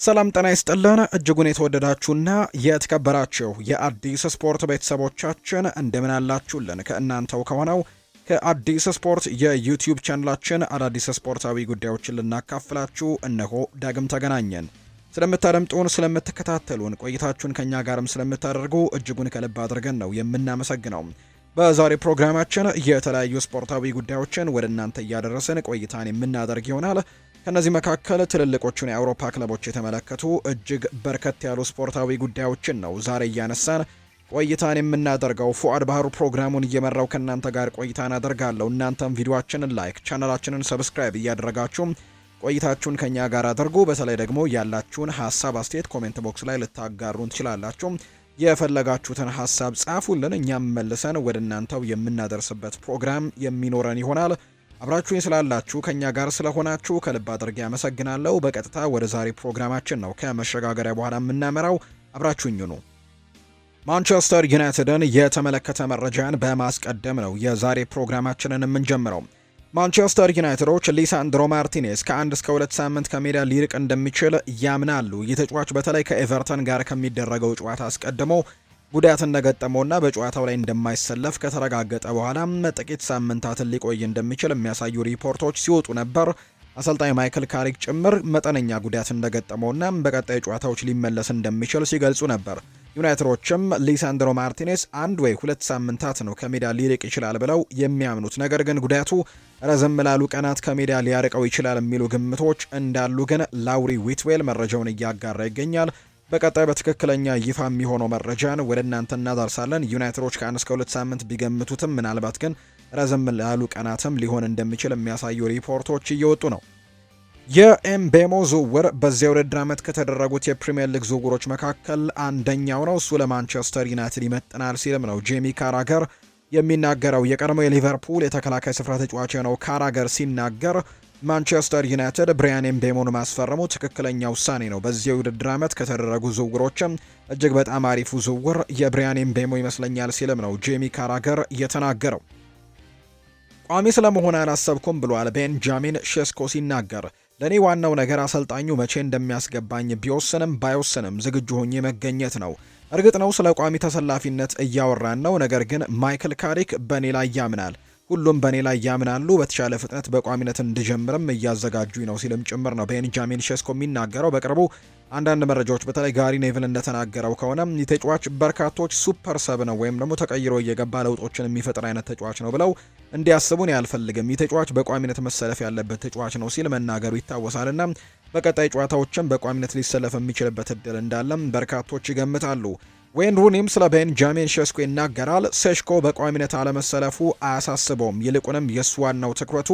ሰላም ጤና ይስጥልን እጅጉን የተወደዳችሁና የተከበራችሁ የአዲስ ስፖርት ቤተሰቦቻችን እንደምን አላችሁልን? ከእናንተው ከሆነው ከአዲስ ስፖርት የዩቲዩብ ቻናላችን አዳዲስ ስፖርታዊ ጉዳዮችን ልናካፍላችሁ እነሆ ዳግም ተገናኘን። ስለምታደምጡን፣ ስለምትከታተሉን፣ ቆይታችሁን ከኛ ጋርም ስለምታደርጉ እጅጉን ከልብ አድርገን ነው የምናመሰግነው። በዛሬ ፕሮግራማችን የተለያዩ ስፖርታዊ ጉዳዮችን ወደ እናንተ እያደረስን ቆይታን የምናደርግ ይሆናል። ከነዚህ መካከል ትልልቆቹን የአውሮፓ ክለቦች የተመለከቱ እጅግ በርከት ያሉ ስፖርታዊ ጉዳዮችን ነው ዛሬ እያነሳን ቆይታን የምናደርገው። ፉአድ ባህሩ ፕሮግራሙን እየመራው ከእናንተ ጋር ቆይታን አደርጋለሁ። እናንተም ቪዲዮአችንን ላይክ፣ ቻናላችንን ሰብስክራይብ እያደረጋችሁ ቆይታችሁን ከኛ ጋር አድርጉ። በተለይ ደግሞ ያላችሁን ሀሳብ አስተያየት ኮሜንት ቦክስ ላይ ልታጋሩን ትችላላችሁ። የፈለጋችሁትን ሀሳብ ጻፉልን፣ እኛም መልሰን ወደ እናንተው የምናደርስበት ፕሮግራም የሚኖረን ይሆናል። አብራችሁኝ ስላላችሁ ከኛ ጋር ስለሆናችሁ ከልብ አድርጌ አመሰግናለሁ። በቀጥታ ወደ ዛሬ ፕሮግራማችን ነው ከመሸጋገሪያ በኋላ የምናመራው። አብራችሁኝ ሁኑ። ማንቸስተር ዩናይትድን የተመለከተ መረጃን በማስቀደም ነው የዛሬ ፕሮግራማችንን የምንጀምረው። ማንቸስተር ዩናይትዶች ሊሳንድሮ ማርቲኔዝ ከ1 እስከ 2 ሳምንት ከሜዳ ሊርቅ እንደሚችል ያምናሉ። ይህ ተጫዋች በተለይ ከኤቨርተን ጋር ከሚደረገው ጨዋታ አስቀድሞ ጉዳት እንደገጠመውና በጨዋታው ላይ እንደማይሰለፍ ከተረጋገጠ በኋላ ጥቂት ሳምንታትን ሊቆይ እንደሚችል የሚያሳዩ ሪፖርቶች ሲወጡ ነበር። አሰልጣኝ ማይክል ካሪክ ጭምር መጠነኛ ጉዳት እንደገጠመውና በቀጣይ ጨዋታዎች ሊመለስ እንደሚችል ሲገልጹ ነበር። ዩናይትዶችም ሊሳንድሮ ማርቲኔዝ 1 ወይ 2 ሳምንታት ነው ከሜዳ ሊርቅ ይችላል ብለው የሚያምኑት፣ ነገር ግን ጉዳቱ ረዘም ላሉ ቀናት ከሜዳ ሊያርቀው ይችላል የሚሉ ግምቶች እንዳሉ ግን ላውሪ ዊትዌል መረጃውን እያጋራ ይገኛል። በቀጣይ በትክክለኛ ይፋ የሚሆነው መረጃን ወደ እናንተ እናደርሳለን። ዩናይትዶች ከ1 እስከ 2 ሳምንት ቢገምቱትም ምናልባት ግን ረዘም ላሉ ቀናትም ሊሆን እንደሚችል የሚያሳዩ ሪፖርቶች እየወጡ ነው። የኤምቤሞ ዝውውር በዚያ ውድድር ዓመት ከተደረጉት የፕሪሚየር ሊግ ዝውውሮች መካከል አንደኛው ነው። እሱ ለማንቸስተር ዩናይትድ ይመጥናል ሲልም ነው ጄሚ ካራገር የሚናገረው። የቀድሞ የሊቨርፑል የተከላካይ ስፍራ ተጫዋች ነው ካራገር ሲናገር ማንቸስተር ዩናይትድ ብሪያን ኤምቤሞን ማስፈረሙ ትክክለኛ ውሳኔ ነው። በዚህ የውድድር ዓመት ከተደረጉ ዝውውሮችም እጅግ በጣም አሪፉ ዝውውር የብሪያን ኤምቤሞ ይመስለኛል ሲልም ነው ጄሚ ካራገር የተናገረው። ቋሚ ስለመሆን አላሰብኩም ብሏል ቤንጃሚን ሼስኮ ሲናገር። ለእኔ ዋናው ነገር አሰልጣኙ መቼ እንደሚያስገባኝ ቢወስንም ባይወስንም ዝግጁ ሆኜ መገኘት ነው። እርግጥ ነው ስለ ቋሚ ተሰላፊነት እያወራን ነው፣ ነገር ግን ማይክል ካሪክ በእኔ ላይ ያምናል። ሁሉም በእኔ ላይ ያምናሉ። በተሻለ ፍጥነት በቋሚነት እንድጀምርም እያዘጋጁኝ ነው ሲልም ጭምር ነው ቤንጃሚን ሼስኮ የሚናገረው። በቅርቡ አንዳንድ መረጃዎች በተለይ ጋሪ ኔቭል እንደተናገረው ከሆነ የተጫዋች በርካቶች ሱፐር ሰብ ነው ወይም ደግሞ ተቀይሮ እየገባ ለውጦችን የሚፈጥር አይነት ተጫዋች ነው ብለው እንዲያስቡን ያልፈልግም። የተጫዋች በቋሚነት መሰለፍ ያለበት ተጫዋች ነው ሲል መናገሩ ይታወሳልና በቀጣይ ጨዋታዎችም በቋሚነት ሊሰለፍ የሚችልበት እድል እንዳለም በርካቶች ይገምታሉ። ዌይን ሩኒም ስለ ቤንጃሚን ሼስኮ ይናገራል። ሴሽኮ በቋሚነት አለመሰለፉ አያሳስበውም። ይልቁንም የእሱ ዋናው ትኩረቱ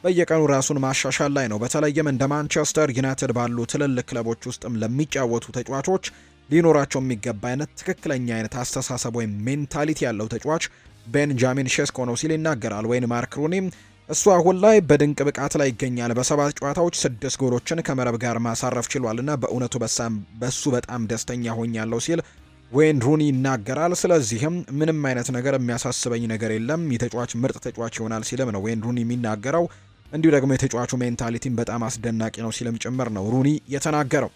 በየቀኑ ራሱን ማሻሻል ላይ ነው። በተለይም እንደ ማንቸስተር ዩናይትድ ባሉ ትልልቅ ክለቦች ውስጥም ለሚጫወቱ ተጫዋቾች ሊኖራቸው የሚገባ አይነት ትክክለኛ አይነት አስተሳሰብ ወይም ሜንታሊቲ ያለው ተጫዋች ቤንጃሚን ሼስኮ ነው ሲል ይናገራል። ወይን ማርክ ሩኒም እሱ አሁን ላይ በድንቅ ብቃት ላይ ይገኛል። በ7 ጨዋታዎች 6 ጎሎችን ከመረብ ጋር ማሳረፍ ችሏልና በእውነቱ በሱ በጣም ደስተኛ ሆኛለሁ ሲል ዌይን ሩኒ ይናገራል። ስለዚህም ምንም አይነት ነገር የሚያሳስበኝ ነገር የለም፣ የተጫዋች ምርጥ ተጫዋች ይሆናል ሲልም ነው ዌይን ሩኒ የሚናገረው። እንዲሁ ደግሞ የተጫዋቹ ሜንታሊቲም በጣም አስደናቂ ነው ሲልም ጭምር ነው ሩኒ የተናገረው።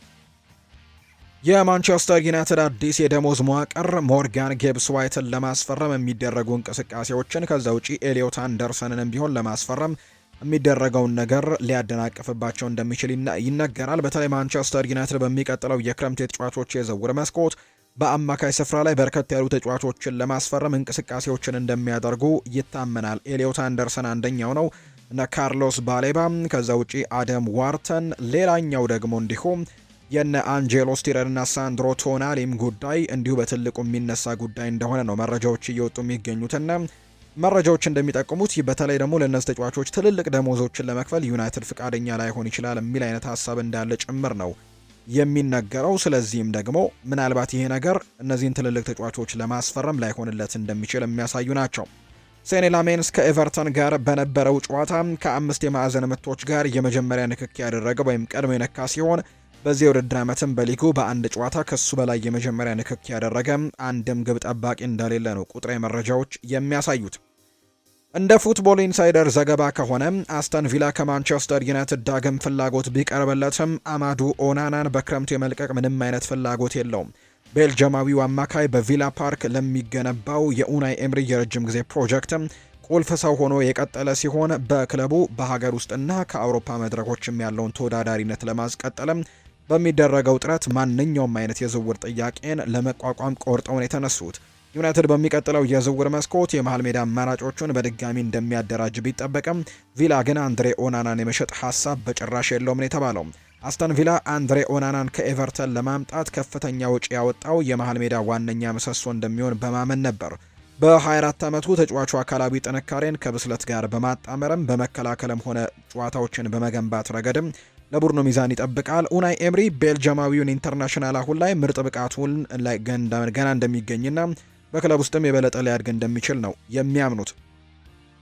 የማንቸስተር ዩናይትድ አዲስ የደሞዝ መዋቅር ሞርጋን ጌብስ ዋይትን ለማስፈረም የሚደረጉ እንቅስቃሴዎችን ከዛ ውጪ ኤሊዮት አንደርሰንንም ቢሆን ለማስፈረም የሚደረገውን ነገር ሊያደናቅፍባቸው እንደሚችል ይነገራል። በተለይ ማንቸስተር ዩናይትድ በሚቀጥለው የክረምት የተጫዋቾች የዝውውር መስኮት በአማካይ ስፍራ ላይ በርከት ያሉ ተጫዋቾችን ለማስፈረም እንቅስቃሴዎችን እንደሚያደርጉ ይታመናል። ኤሊዮት አንደርሰን አንደኛው ነው እና ካርሎስ ባሌባ፣ ከዛ ውጪ አደም ዋርተን ሌላኛው ደግሞ እንዲሁም የነ አንጄሎ ስቲረን እና ሳንድሮ ቶናሊም ጉዳይ እንዲሁ በትልቁ የሚነሳ ጉዳይ እንደሆነ ነው መረጃዎች እየወጡ የሚገኙትና መረጃዎች እንደሚጠቁሙት በተለይ ደግሞ ለእነዚህ ተጫዋቾች ትልልቅ ደሞዞችን ለመክፈል ዩናይትድ ፍቃደኛ ላይሆን ይችላል የሚል አይነት ሀሳብ እንዳለ ጭምር ነው የሚነገረው። ስለዚህም ደግሞ ምናልባት ይሄ ነገር እነዚህን ትልልቅ ተጫዋቾች ለማስፈረም ላይሆንለት እንደሚችል የሚያሳዩ ናቸው። ሴኔ ላሜንስ ከኤቨርተን ጋር በነበረው ጨዋታ ከ5 የማዕዘን ምቶች ጋር የመጀመሪያ ንክኪ ያደረገ ወይም ቀድሞ የነካ ሲሆን በዚህ የውድድር ዓመትም በሊጉ በአንድ ጨዋታ ከሱ በላይ የመጀመሪያ ንክኪ ያደረገ አንድም ግብ ጠባቂ እንደሌለ ነው ቁጥራዊ መረጃዎች የሚያሳዩት። እንደ ፉትቦል ኢንሳይደር ዘገባ ከሆነ አስተን ቪላ ከማንቸስተር ዩናይትድ ዳግም ፍላጎት ቢቀርብለትም አማዱ ኦናናን በክረምቱ የመልቀቅ ምንም አይነት ፍላጎት የለውም። ቤልጅማዊው አማካይ በቪላ ፓርክ ለሚገነባው የኡናይ ኤምሪ የረጅም ጊዜ ፕሮጀክትም ቁልፍ ሰው ሆኖ የቀጠለ ሲሆን በክለቡ በሀገር ውስጥና ከአውሮፓ መድረኮችም ያለውን ተወዳዳሪነት ለማስቀጠልም በሚደረገው ጥረት ማንኛውም አይነት የዝውውር ጥያቄን ለመቋቋም ቆርጠውን የተነሱት ዩናይትድ በሚቀጥለው የዝውውር መስኮት የመሃል ሜዳ አማራጮቹን በድጋሚ እንደሚያደራጅ ቢጠበቅም ቪላ ግን አንድሬ ኦናናን የመሸጥ ሀሳብ በጭራሽ የለውም ነው የተባለው። አስተን ቪላ አንድሬ ኦናናን ከኤቨርተን ለማምጣት ከፍተኛ ወጪ ያወጣው የመሃል ሜዳ ዋነኛ ምሰሶ እንደሚሆን በማመን ነበር። በ24 ዓመቱ ተጫዋቹ አካላዊ ጥንካሬን ከብስለት ጋር በማጣመርም በመከላከልም ሆነ ጨዋታዎችን በመገንባት ረገድም ለቡድኑ ሚዛን ይጠብቃል። ኡናይ ኤምሪ ቤልጅማዊውን ኢንተርናሽናል አሁን ላይ ምርጥ ብቃቱን ላይ ገና እንደሚገኝና በክለብ ውስጥም የበለጠ ሊያድግ እንደሚችል ነው የሚያምኑት።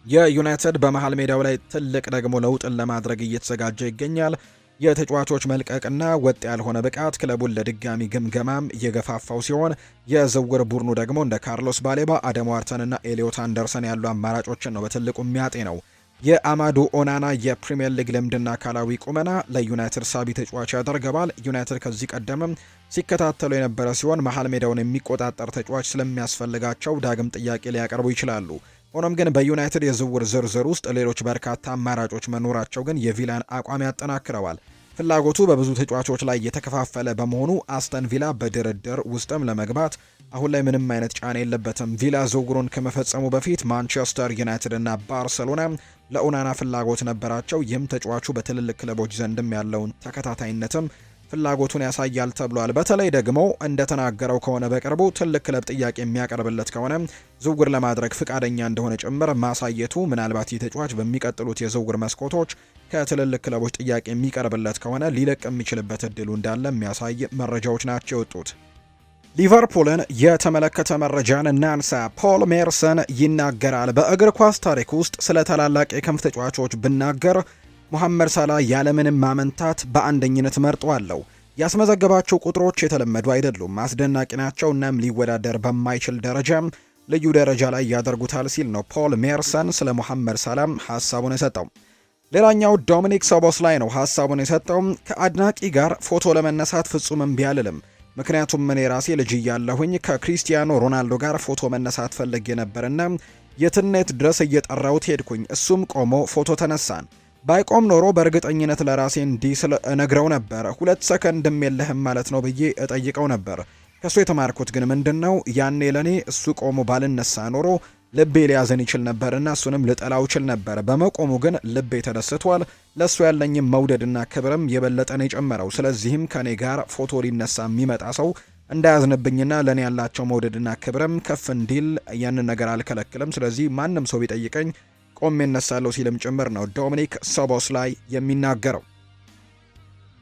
የዩናይትድ በመሃል ሜዳው ላይ ትልቅ ደግሞ ለውጥን ለማድረግ እየተዘጋጀ ይገኛል። የተጫዋቾች መልቀቅና ወጥ ያልሆነ ብቃት ክለቡን ለድጋሚ ግምገማም እየገፋፋው ሲሆን የዝውውር ቡድኑ ደግሞ እንደ ካርሎስ ባሌባ፣ አደም ዋርተንና ኤሊዮት አንደርሰን ያሉ አማራጮችን ነው በትልቁ የሚያጤነው። የአማዱ ኦናና የፕሪሚየር ሊግ ልምድና አካላዊ ቁመና ለዩናይትድ ሳቢ ተጫዋች ያደርገዋል። ዩናይትድ ከዚህ ቀደምም ሲከታተሉ የነበረ ሲሆን መሃል ሜዳውን የሚቆጣጠር ተጫዋች ስለሚያስፈልጋቸው ዳግም ጥያቄ ሊያቀርቡ ይችላሉ። ሆኖም ግን በዩናይትድ የዝውውር ዝርዝር ውስጥ ሌሎች በርካታ አማራጮች መኖራቸው ግን የቪላን አቋም ያጠናክረዋል። ፍላጎቱ በብዙ ተጫዋቾች ላይ የተከፋፈለ በመሆኑ አስተን ቪላ በድርድር ውስጥም ለመግባት አሁን ላይ ምንም አይነት ጫና የለበትም። ቪላ ዝውውሩን ከመፈጸሙ በፊት ማንቸስተር ዩናይትድ እና ባርሰሎና ለኦናና ፍላጎት ነበራቸው። ይህም ተጫዋቹ በትልልቅ ክለቦች ዘንድም ያለውን ተከታታይነትም ፍላጎቱን ያሳያል ተብሏል። በተለይ ደግሞ እንደተናገረው ከሆነ በቅርቡ ትልቅ ክለብ ጥያቄ የሚያቀርብለት ከሆነ ዝውውር ለማድረግ ፍቃደኛ እንደሆነ ጭምር ማሳየቱ ምናልባት ይህ ተጫዋች በሚቀጥሉት የዝውውር መስኮቶች ከትልልቅ ክለቦች ጥያቄ የሚቀርብለት ከሆነ ሊለቅ የሚችልበት እድሉ እንዳለ የሚያሳይ መረጃዎች ናቸው የወጡት። ሊቨርፑልን የተመለከተ መረጃን እናንሳ። ፖል ሜርሰን ይናገራል። በእግር ኳስ ታሪክ ውስጥ ስለ ታላላቅ የክንፍ ተጫዋቾች ብናገር ሙሐመድ ሳላ ያለምንም ማመንታት በአንደኝነት መርጧለሁ። ያስመዘገባቸው ቁጥሮች የተለመዱ አይደሉም፣ አስደናቂ ናቸው። እናም ሊወዳደር በማይችል ደረጃም ልዩ ደረጃ ላይ ያደርጉታል ሲል ነው ፖል ሜርሰን ስለ ሙሐመድ ሳላም ሀሳቡን የሰጠው። ሌላኛው ዶሚኒክ ሶቦስላይ ነው ሀሳቡን የሰጠው። ከአድናቂ ጋር ፎቶ ለመነሳት ፍጹም እምቢ አልልም፣ ምክንያቱም እኔ ራሴ ልጅ እያለሁኝ ከክሪስቲያኖ ሮናልዶ ጋር ፎቶ መነሳት ፈልጌ ነበርና የትኔት ድረስ እየጠራሁት ሄድኩኝ። እሱም ቆሞ ፎቶ ተነሳን። ባይቆም ኖሮ በእርግጠኝነት ለራሴ እንዲህ ስለ እነግረው ነበር፣ 2 ሰከንድም የለህም ማለት ነው ብዬ እጠይቀው ነበር። ከሱ የተማርኩት ግን ምንድነው ያኔ ለኔ እሱ ቆሞ ባልነሳ ኖሮ ልቤ ሊያዘን ይችል ነበርና እሱንም ልጠላው ይችል ነበር። በመቆሙ ግን ልቤ ተደስቷል። ለሱ ያለኝም መውደድና ክብርም የበለጠ ነው የጨመረው። ስለዚህም ከኔ ጋር ፎቶ ሊነሳ የሚመጣ ሰው እንዳያዝንብኝና ለኔ ያላቸው መውደድና ክብርም ከፍ እንዲል ያንን ነገር አልከለክልም። ስለዚህ ማንም ሰው ቢጠይቀኝ ቆሜ እነሳለሁ ሲልም ጭምር ነው ዶሚኒክ ሶቦስላይ የሚናገረው።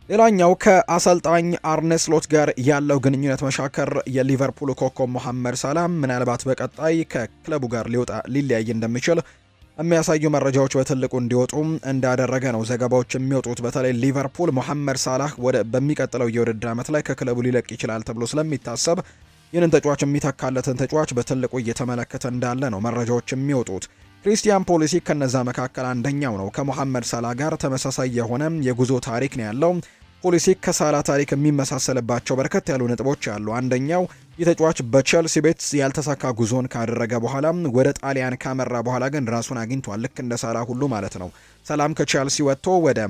ሌላኛው ከአሰልጣኝ አርነ ስሎት ጋር ያለው ግንኙነት መሻከር የሊቨርፑል ኮከብ ሙሐመድ ሳላህ ምናልባት በቀጣይ ከክለቡ ጋር ሊለያይ እንደሚችል የሚያሳዩ መረጃዎች በትልቁ እንዲወጡ እንዳደረገ ነው ዘገባዎች የሚወጡት። በተለይ ሊቨርፑል ሙሐመድ ሳላህ በሚቀጥለው የውድድር ዓመት ላይ ከክለቡ ሊለቅ ይችላል ተብሎ ስለሚታሰብ ይህንን ተጫዋች የሚተካለትን ተጫዋች በትልቁ እየተመለከተ እንዳለ ነው መረጃዎች የሚወጡት። ክሪስቲያን ፖሊሲክ ከነዛ መካከል አንደኛው ነው። ከሙሐመድ ሳላህ ጋር ተመሳሳይ የሆነ የጉዞ ታሪክ ነው ያለው። ፖሊሲክ ከሳላህ ታሪክ የሚመሳሰልባቸው በርከት ያሉ ነጥቦች አሉ። አንደኛው የተጫዋች በቼልሲ ቤት ያልተሳካ ጉዞን ካደረገ በኋላ ወደ ጣሊያን ካመራ በኋላ ግን ራሱን አግኝቷል። ልክ እንደ ሳላህ ሁሉ ማለት ነው። ሰላም ከቼልሲ ወጥቶ ወደ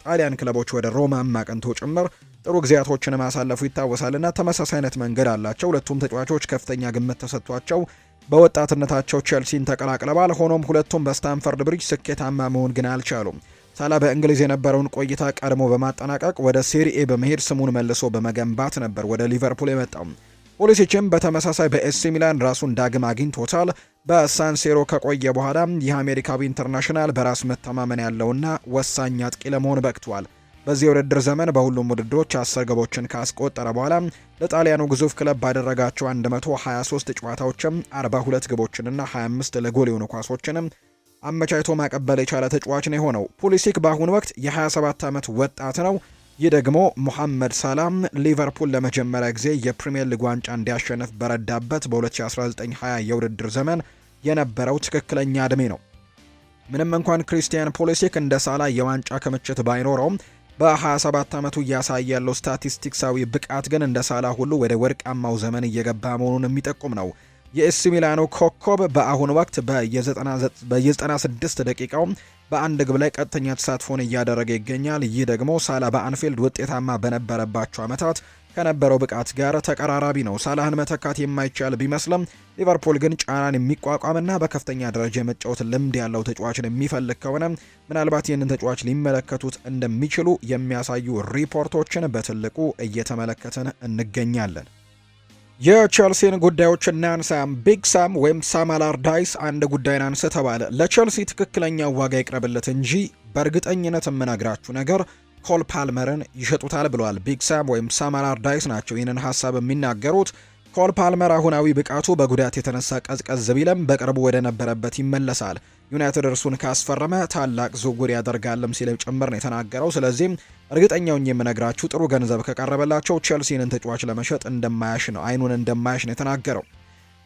ጣሊያን ክለቦች ወደ ሮማ ማቅንቶ ጭምር ጥሩ ጊዜያቶችን ማሳለፉ ይታወሳልና ተመሳሳይ አይነት መንገድ አላቸው። ሁለቱም ተጫዋቾች ከፍተኛ ግምት ተሰጥቷቸው በወጣትነታቸው ቼልሲን ተቀላቅለዋል። ሆኖም ሁለቱም በስታንፈርድ ብሪጅ ስኬታማ መሆን ግን አልቻሉም። ሳላህ በእንግሊዝ የነበረውን ቆይታ ቀድሞ በማጠናቀቅ ወደ ሴሪኤ በመሄድ ስሙን መልሶ በመገንባት ነበር ወደ ሊቨርፑል የመጣው። ፖሊሲችም በተመሳሳይ በኤሲ ሚላን ራሱን ዳግም አግኝቶታል። በሳንሴሮ ከቆየ በኋላ ይህ አሜሪካዊ ኢንተርናሽናል በራስ መተማመን ያለውና ወሳኝ አጥቂ ለመሆን በቅቷል። በዚህ የውድድር ዘመን በሁሉም ውድድሮች 10 ግቦችን ካስቆጠረ በኋላ ለጣሊያኑ ግዙፍ ክለብ ባደረጋቸው 123 ጨዋታዎችም 42 ግቦችንና 25 ለጎል የሆኑ ኳሶችንም አመቻችቶ ማቀበል የቻለ ተጫዋች ነው የሆነው። ፑሊሲክ በአሁኑ ወቅት የ27 ዓመት ወጣት ነው። ይህ ደግሞ ሙሐመድ ሳላህ ሊቨርፑል ለመጀመሪያ ጊዜ የፕሪሚየር ሊግ ዋንጫ እንዲያሸንፍ በረዳበት በ2019-20 የውድድር ዘመን የነበረው ትክክለኛ እድሜ ነው። ምንም እንኳን ክሪስቲያን ፑሊሲክ እንደ ሳላ የዋንጫ ክምችት ባይኖረውም በ27 ዓመቱ እያሳየ ያለው ስታቲስቲክሳዊ ብቃት ግን እንደ ሳላ ሁሉ ወደ ወርቃማው ዘመን እየገባ መሆኑን የሚጠቁም ነው። የኤሲ ሚላኑ ኮከብ በአሁኑ ወቅት በየ96 ደቂቃው በአንድ ግብ ላይ ቀጥተኛ ተሳትፎን እያደረገ ይገኛል። ይህ ደግሞ ሳላ በአንፊልድ ውጤታማ በነበረባቸው ዓመታት ከነበረው ብቃት ጋር ተቀራራቢ ነው። ሳላህን መተካት የማይቻል ቢመስልም ሊቨርፑል ግን ጫናን የሚቋቋምና በከፍተኛ ደረጃ የመጫወት ልምድ ያለው ተጫዋችን የሚፈልግ ከሆነ ምናልባት ይህንን ተጫዋች ሊመለከቱት እንደሚችሉ የሚያሳዩ ሪፖርቶችን በትልቁ እየተመለከትን እንገኛለን። የቼልሲን ጉዳዮች እናንሳ። ቢግ ሳም ወይም ሳም አላርዳይስ አንድ ጉዳይን አንስ ተባለ። ለቼልሲ ትክክለኛ ዋጋ ይቅረብለት እንጂ በእርግጠኝነት የምነግራችሁ ነገር ኮል ፓልመርን ይሸጡታል ብለዋል። ቢግ ሳም ወይም ሳም አላርዳይስ ናቸው ይህንን ሀሳብ የሚናገሩት። ኮል ፓልመር አሁናዊ ብቃቱ በጉዳት የተነሳ ቀዝቀዝ ቢለም በቅርቡ ወደ ነበረበት ይመለሳል። ዩናይትድ እርሱን ካስፈረመ ታላቅ ዝውውር ያደርጋልም ሲል ጭምር ነው የተናገረው። ስለዚህም እርግጠኛውን የምነግራችሁ ጥሩ ገንዘብ ከቀረበላቸው ቼልሲንን ተጫዋች ለመሸጥ አይኑን እንደማያሽ ነው የተናገረው።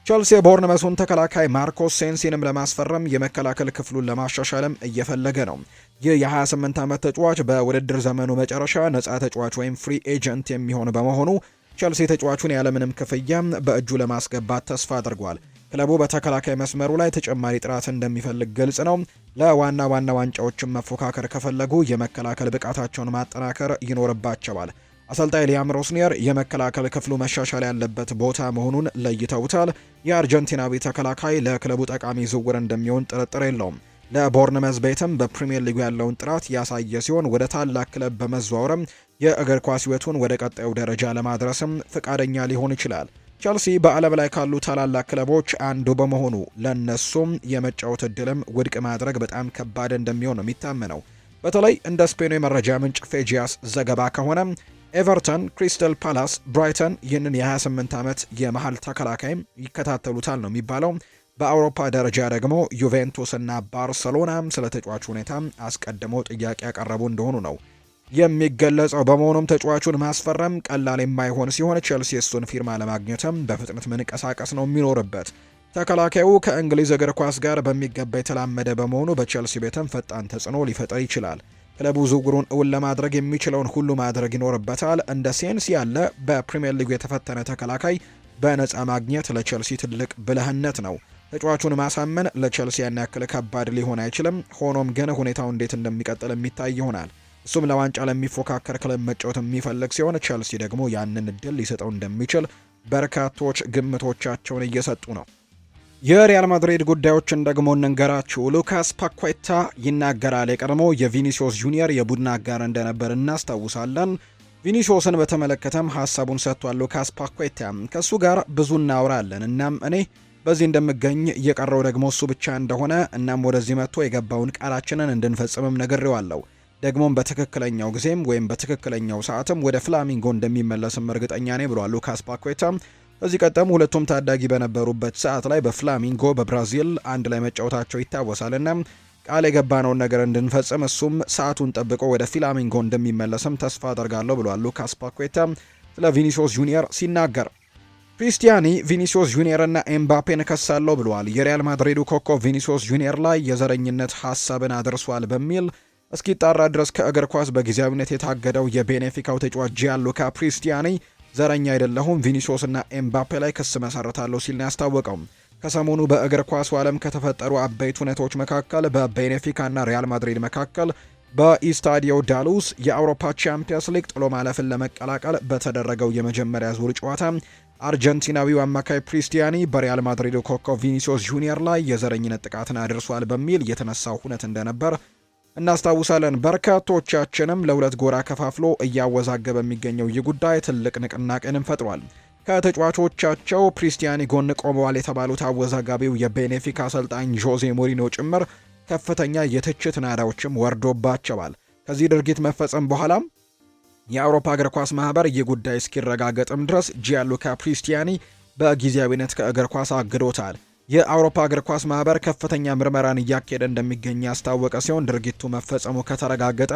ቼልሲ የቦርንመሱን ተከላካይ ማርኮስ ሴንሲንም ለማስፈረም የመከላከል ክፍሉን ለማሻሻልም እየፈለገ ነው። ይህ የ28 ዓመት ተጫዋች በውድድር ዘመኑ መጨረሻ ነፃ ተጫዋች ወይም ፍሪ ኤጀንት የሚሆን በመሆኑ ቼልሲ ተጫዋቹን ያለምንም ክፍያ በእጁ ለማስገባት ተስፋ አድርጓል። ክለቡ በተከላካይ መስመሩ ላይ ተጨማሪ ጥራት እንደሚፈልግ ግልጽ ነው። ለዋና ዋንጫዎችን መፎካከር ከፈለጉ የመከላከል ብቃታቸውን ማጠናከር ይኖርባቸዋል። አሰልጣኝ ሊያም ሮስኒየር የመከላከል ክፍሉ መሻሻል ያለበት ቦታ መሆኑን ለይተውታል። የአርጀንቲናዊ ተከላካይ ለክለቡ ጠቃሚ ዝውውር እንደሚሆን ጥርጥር የለውም። ለቦርንመዝ ቤትም በፕሪሚየር ሊጉ ያለውን ጥራት ያሳየ ሲሆን ወደ ታላቅ ክለብ በመዘዋወርም የእግር ኳስ ሕይወቱን ወደ ቀጣዩ ደረጃ ለማድረስም ፍቃደኛ ሊሆን ይችላል። ቼልሲ በዓለም ላይ ካሉ ታላላቅ ክለቦች አንዱ በመሆኑ ለነሱም የመጫወት እድልም ውድቅ ማድረግ በጣም ከባድ እንደሚሆን ነው የሚታመነው። በተለይ እንደ ስፔኑ የመረጃ ምንጭ ፌጂያስ ዘገባ ከሆነ ኤቨርተን፣ ክሪስታል ፓላስ፣ ብራይተን ይህንን የ28 ዓመት የመሃል ተከላካይም ይከታተሉታል ነው የሚባለው። በአውሮፓ ደረጃ ደግሞ ዩቬንቱስ እና ባርሰሎና ስለ ተጫዋቹ ሁኔታ አስቀድመው ጥያቄ ያቀረቡ እንደሆኑ ነው የሚገለጸው። በመሆኑም ተጫዋቹን ማስፈረም ቀላል የማይሆን ሲሆን ቼልሲ እሱን ፊርማ ለማግኘትም በፍጥነት መንቀሳቀስ ነው የሚኖርበት። ተከላካዩ ከእንግሊዝ እግር ኳስ ጋር በሚገባ የተላመደ በመሆኑ በቼልሲ ቤትም ፈጣን ተጽዕኖ ሊፈጠር ይችላል። ክለቡ ዝውውሩን እውን ለማድረግ የሚችለውን ሁሉ ማድረግ ይኖርበታል። እንደ ሴንስ ያለ በፕሪሚየር ሊጉ የተፈተነ ተከላካይ በነፃ ማግኘት ለቼልሲ ትልቅ ብልህነት ነው። ተጫዋቹን ማሳመን ለቼልሲ ያን ያክል ከባድ ሊሆን አይችልም። ሆኖም ግን ሁኔታው እንዴት እንደሚቀጥል የሚታይ ይሆናል። እሱም ለዋንጫ ለሚፎካከር ክለብ መጫወት የሚፈልግ ሲሆን ቼልሲ ደግሞ ያንን እድል ሊሰጠው እንደሚችል በርካቶች ግምቶቻቸውን እየሰጡ ነው። የሪያል ማድሪድ ጉዳዮችን ደግሞ እንንገራችሁ። ሉካስ ፓኳታ ይናገራል። የቀድሞ የቪኒሲዮስ ጁኒየር የቡድን አጋር እንደነበር እናስታውሳለን። ቪኒሲዮስን በተመለከተም ሀሳቡን ሰጥቷል። ሉካስ ፓኳታ ከእሱ ጋር ብዙ እናወራለን፣ እናም እኔ በዚህ እንደምገኝ እየቀረው ደግሞ እሱ ብቻ እንደሆነ እናም ወደዚህ መጥቶ የገባውን ቃላችንን እንድንፈጽምም ነግሬዋለሁ። ደግሞም በትክክለኛው ጊዜም ወይም በትክክለኛው ሰዓትም ወደ ፍላሚንጎ እንደሚመለስም እርግጠኛ ነኝ ብሏል ሉካስ ፓኳታ። በዚህ ቀደም ሁለቱም ታዳጊ በነበሩበት ሰዓት ላይ በፍላሚንጎ በብራዚል አንድ ላይ መጫወታቸው ይታወሳልና ቃል የገባነውን ነገር እንድንፈጽም እሱም ሰዓቱን ጠብቆ ወደ ፍላሚንጎ እንደሚመለስም ተስፋ አደርጋለሁ ብሏል ሉካስ ፓኳታ ስለ ቪኒሲዮስ ጁኒየር ሲናገር። ክሪስቲያኒ ቪኒሲዮስ ጁኒየርና ኤምባፔን ከሳለው ብለዋል። የሪያል ማድሪዱ ኮከብ ቪኒሲዮስ ጁኒየር ላይ የዘረኝነት ሐሳብን አድርሷል በሚል እስኪጣራ ድረስ ከእግር ኳስ በጊዜያዊነት የታገደው የቤኔፊካው ተጫዋች ጂያንሉካ ክሪስቲያኒ ዘረኛ አይደለሁም፣ ቪኒሲዮስና ኤምባፔ ላይ ክስ መሰረታለሁ ሲል ነው ያስታወቀው። ከሰሞኑ በእግር ኳሱ ዓለም ከተፈጠሩ አበይት ሁነቶች መካከል በቤኔፊካና ሪያል ማድሪድ መካከል በኢስታዲዮ ዳሉስ የአውሮፓ ቻምፒየንስ ሊግ ጥሎ ማለፍን ለመቀላቀል በተደረገው የመጀመሪያ ዙር ጨዋታ አርጀንቲናዊው አማካይ ክሪስቲያኒ በሪያል ማድሪድ ኮከብ ቪኒሲዮስ ጁኒየር ላይ የዘረኝነት ጥቃትን አድርሷል በሚል የተነሳው ሁነት እንደነበር እናስታውሳለን። በርካቶቻችንም ለሁለት ጎራ ከፋፍሎ እያወዛገበ የሚገኘው ይህ ጉዳይ ትልቅ ንቅናቄንም ፈጥሯል። ከተጫዋቾቻቸው ክሪስቲያኒ ጎን ቆመዋል የተባሉት አወዛጋቢው የቤኔፊካ አሰልጣኝ ጆዜ ሞሪኖ ጭምር ከፍተኛ የትችት ናዳዎችም ወርዶባቸዋል። ከዚህ ድርጊት መፈጸም በኋላም የአውሮፓ እግር ኳስ ማህበር ይህ ጉዳይ እስኪረጋገጥም ድረስ ጂያንሉካ ክሪስቲያኒ በጊዜያዊነት ከእግር ኳስ አግዶታል። የአውሮፓ እግር ኳስ ማህበር ከፍተኛ ምርመራን እያካሄደ እንደሚገኝ ያስታወቀ ሲሆን ድርጊቱ መፈጸሙ ከተረጋገጠ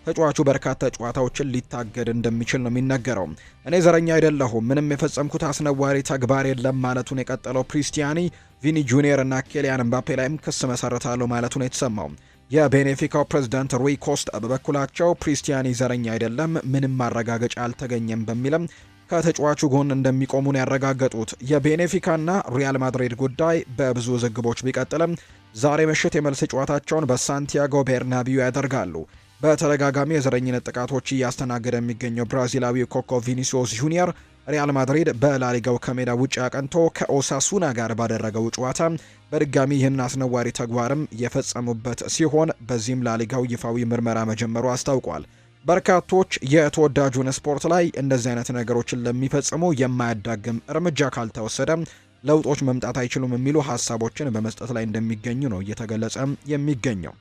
ተጫዋቹ በርካታ ጨዋታዎችን ሊታገድ እንደሚችል ነው የሚነገረው። እኔ ዘረኛ አይደለሁም፣ ምንም የፈጸምኩት አስነዋሪ ተግባር የለም ማለቱን የቀጠለው ፕሪስቲያኒ ቪኒ ጁኒየር እና ኬሊያን ምባፔ ላይም ክስ መሰረታለሁ ማለቱን የተሰማው የቤኔፊካው ፕሬዝዳንት ሩይ ኮስታ በበኩላቸው ፕሪስቲያኒ ዘረኛ አይደለም፣ ምንም ማረጋገጫ አልተገኘም በሚልም ከተጫዋቹ ጎን እንደሚቆሙን ያረጋገጡት። የቤኔፊካና ሪያል ማድሪድ ጉዳይ በብዙ ዝግቦች ቢቀጥልም ዛሬ ምሽት የመልስ ጨዋታቸውን በሳንቲያጎ ቤርናቢዩ ያደርጋሉ። በተደጋጋሚ የዘረኝነት ጥቃቶች እያስተናገደ የሚገኘው ብራዚላዊው ኮከብ ቪኒሲዮስ ጁኒየር ሪያል ማድሪድ በላሊጋው ከሜዳ ውጭ አቅንቶ ከኦሳሱና ጋር ባደረገው ጨዋታ በድጋሚ ይህን አስነዋሪ ተግባርም የፈጸሙበት ሲሆን በዚህም ላሊጋው ይፋዊ ምርመራ መጀመሩ አስታውቋል። በርካቶች የተወዳጁን ስፖርት ላይ እንደዚህ አይነት ነገሮችን ለሚፈጽሙ የማያዳግም እርምጃ ካልተወሰደ ለውጦች መምጣት አይችሉም የሚሉ ሀሳቦችን በመስጠት ላይ እንደሚገኙ ነው እየተገለጸ የሚገኘው።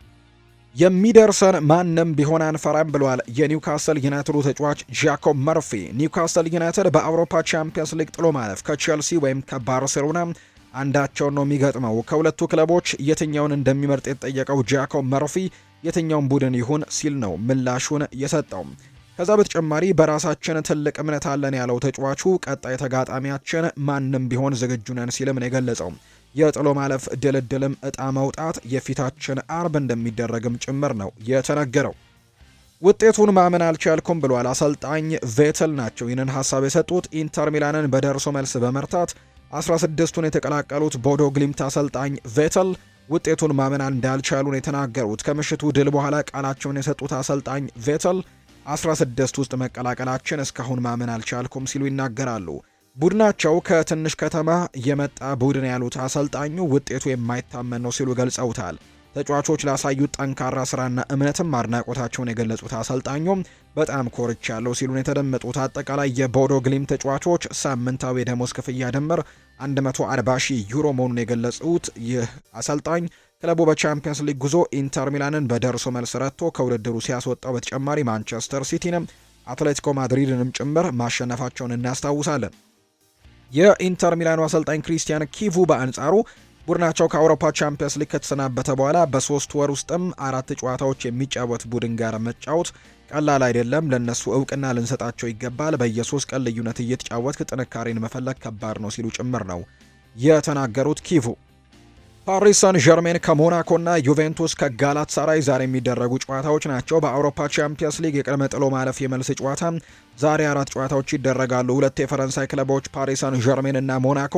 የሚደርሰን ማንም ቢሆን አንፈራም ብሏል የኒውካስል ዩናይትዱ ተጫዋች ጃኮብ መርፊ። ኒውካስል ዩናይትድ በአውሮፓ ቻምፒየንስ ሊግ ጥሎ ማለፍ ከቼልሲ ወይም ከባርሴሎና አንዳቸውን ነው የሚገጥመው። ከሁለቱ ክለቦች የትኛውን እንደሚመርጥ የተጠየቀው ጃኮብ መርፊ የትኛውን ቡድን ይሁን ሲል ነው ምላሹን የሰጠው። ከዛ በተጨማሪ በራሳችን ትልቅ እምነት አለን ያለው ተጫዋቹ ቀጣይ ተጋጣሚያችን ማንም ቢሆን ዝግጁ ነን ሲልም ነው የገለጸው። የጥሎ ማለፍ ድልድልም እጣ መውጣት የፊታችን አርብ እንደሚደረግም ጭምር ነው የተነገረው። ውጤቱን ማመን አልቻልኩም ብሏል አሰልጣኝ ቬትል ናቸው ይህንን ሀሳብ የሰጡት። ኢንተር ሚላንን በደርሶ መልስ በመርታት 16ቱን የተቀላቀሉት ቦዶ ግሊምት አሰልጣኝ ቬትል ውጤቱን ማመን እንዳልቻሉ ነው የተናገሩት። ከምሽቱ ድል በኋላ ቃላቸውን የሰጡት አሰልጣኝ ቬትል 16 ውስጥ መቀላቀላችን እስካሁን ማመን አልቻልኩም ሲሉ ይናገራሉ። ቡድናቸው ከትንሽ ከተማ የመጣ ቡድን ያሉት አሰልጣኙ ውጤቱ የማይታመን ነው ሲሉ ገልጸውታል። ተጫዋቾች ላሳዩት ጠንካራ ስራና እምነትም አድናቆታቸውን የገለጹት አሰልጣኙም በጣም ኮርቻለሁ ሲሉ ነው የተደመጡት። አጠቃላይ የቦዶ ግሊም ተጫዋቾች ሳምንታዊ የደሞዝ ክፍያ ድምር 140,000 ዩሮ መሆኑን የገለጹት ይህ አሰልጣኝ ክለቡ በቻምፒየንስ ሊግ ጉዞ ኢንተር ሚላንን በደርሶ መልስ ረትቶ ከውድድሩ ሲያስወጣው በተጨማሪ ማንቸስተር ሲቲንም አትሌቲኮ ማድሪድንም ጭምር ማሸነፋቸውን እናስታውሳለን። የኢንተር ሚላኑ አሰልጣኝ ክሪስቲያን ኪቩ በአንጻሩ ቡድናቸው ከአውሮፓ ቻምፒየንስ ሊግ ከተሰናበተ በኋላ በ3 ወር ውስጥም 4 ጨዋታዎች የሚጫወት ቡድን ጋር መጫወት ቀላል አይደለም፣ ለነሱ እውቅና ልንሰጣቸው ይገባል፣ በየ3 ቀን ልዩነት እየተጫወትክ ጥንካሬን መፈለግ ከባድ ነው ሲሉ ጭምር ነው የተናገሩት ኪቩ። ፓሪስ ሳን ዠርሜን ከሞናኮና ዩቬንቱስ ከጋላታሳራይ ዛሬ የሚደረጉ ጨዋታዎች ናቸው። በአውሮፓ ቻምፒየንስ ሊግ የቅድመ ጥሎ ማለፍ የመልስ ጨዋታ ዛሬ 4 ጨዋታዎች ይደረጋሉ። ሁለት የፈረንሳይ ክለቦች ፓሪስ ሳን ዠርሜን እና ሞናኮ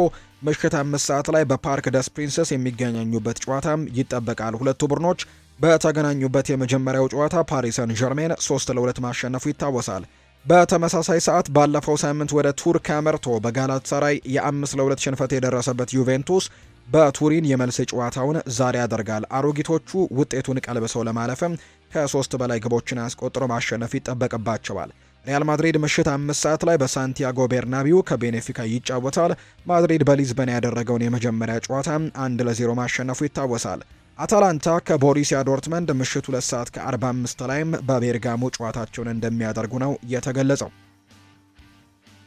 ምሽት 5 ሰዓት ላይ በፓርክ ደስ ፕሪንሰስ የሚገናኙበት ጨዋታም ይጠበቃል። ሁለቱ ቡድኖች በተገናኙበት የመጀመሪያው ጨዋታ ፓሪስ ሳን ዠርሜን 3-2 ማሸነፉ ይታወሳል። በተመሳሳይ ሰዓት ባለፈው ሳምንት ወደ ቱርክ አመርቶ በጋላታሳራይ የ5-2 ሽንፈት የደረሰበት ዩቬንቱስ በቱሪን የመልስ ጨዋታውን ዛሬ ያደርጋል። አሮጊቶቹ ውጤቱን ቀልብሰው ለማለፍም ከ3 በላይ ግቦችን አስቆጥሮ ማሸነፍ ይጠበቅባቸዋል። ሪያል ማድሪድ ምሽት 5 ሰዓት ላይ በሳንቲያጎ ቤርናቢው ከቤኔፊካ ይጫወታል። ማድሪድ በሊዝበን ያደረገውን የመጀመሪያ ጨዋታ 1-0 ማሸነፉ ይታወሳል። አታላንታ ከቦሩሲያ ዶርትመንድ ምሽት 2 ሰዓት ከ45 ላይም በቤርጋሞ ጨዋታቸውን እንደሚያደርጉ ነው የተገለጸው።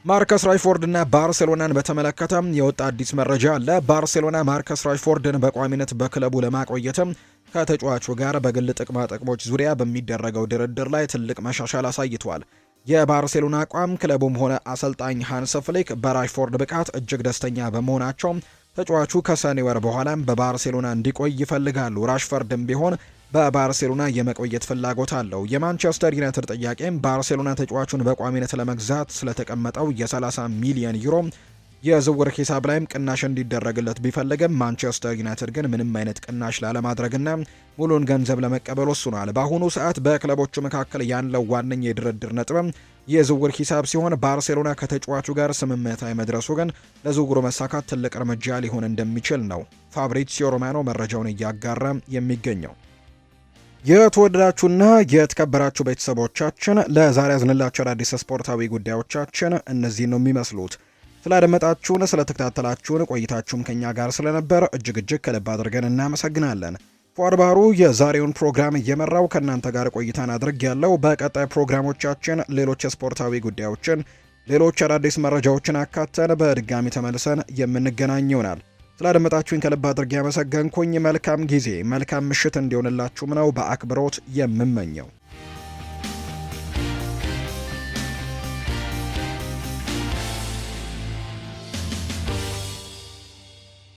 ማርከስ ራሽፎርድ እና ባርሴሎናን በተመለከተ የወጣ አዲስ መረጃ አለ። ባርሴሎና ማርከስ ራሽፎርድን በቋሚነት በክለቡ ለማቆየትም ከተጫዋቹ ጋር በግል ጥቅማ ጥቅሞች ዙሪያ በሚደረገው ድርድር ላይ ትልቅ መሻሻል አሳይቷል። የባርሴሎና አቋም ክለቡም ሆነ አሰልጣኝ ሃንስ ፍሊክ በራሽፎርድ ብቃት እጅግ ደስተኛ በመሆናቸው ተጫዋቹ ከሰኔ ወር በኋላም በባርሴሎና እንዲቆይ ይፈልጋሉ። ራሽፎርድም ቢሆን በባርሴሎና የመቆየት ፍላጎት አለው። የማንቸስተር ዩናይትድ ጥያቄም ባርሴሎና ተጫዋቹን በቋሚነት ለመግዛት ስለተቀመጠው የ30 ሚሊዮን ዩሮ የዝውውር ሂሳብ ላይም ቅናሽ እንዲደረግለት ቢፈልግም ማንቸስተር ዩናይትድ ግን ምንም አይነት ቅናሽ ላለማድረግና ሙሉን ገንዘብ ለመቀበል ወስኗል። በአሁኑ ሰዓት በክለቦቹ መካከል ያለው ዋነኛ የድርድር ነጥብ የዝውውር ሂሳብ ሲሆን ባርሴሎና ከተጫዋቹ ጋር ስምምነት ላይ መድረሱ ግን ለዝውውሩ መሳካት ትልቅ እርምጃ ሊሆን እንደሚችል ነው ፋብሪዚዮ ሮማኖ መረጃውን እያጋራ የሚገኘው። የተወደዳችሁና የተከበራችሁ ቤተሰቦቻችን ለዛሬ ያዝንላችሁ አዳዲስ ስፖርታዊ ጉዳዮቻችን እነዚህ ነው የሚመስሉት። ስላደመጣችሁን ስለተከታተላችሁን ቆይታችሁም ከኛ ጋር ስለነበር እጅግ ከልብ አድርገን እናመሰግናለን። ፏድ ባህሩ የዛሬውን ፕሮግራም እየመራው ከእናንተ ጋር ቆይታን አድርግ ያለው። በቀጣይ ፕሮግራሞቻችን ሌሎች ስፖርታዊ ጉዳዮችን፣ ሌሎች አዳዲስ መረጃዎችን አካተን በድጋሚ ተመልሰን የምንገናኝ ይሆናል። ስላደመጣችሁኝ ከልብ አድርጌ ያመሰገንኩኝ። መልካም ጊዜ መልካም ምሽት እንዲሆንላችሁም ነው በአክብሮት የምመኘው።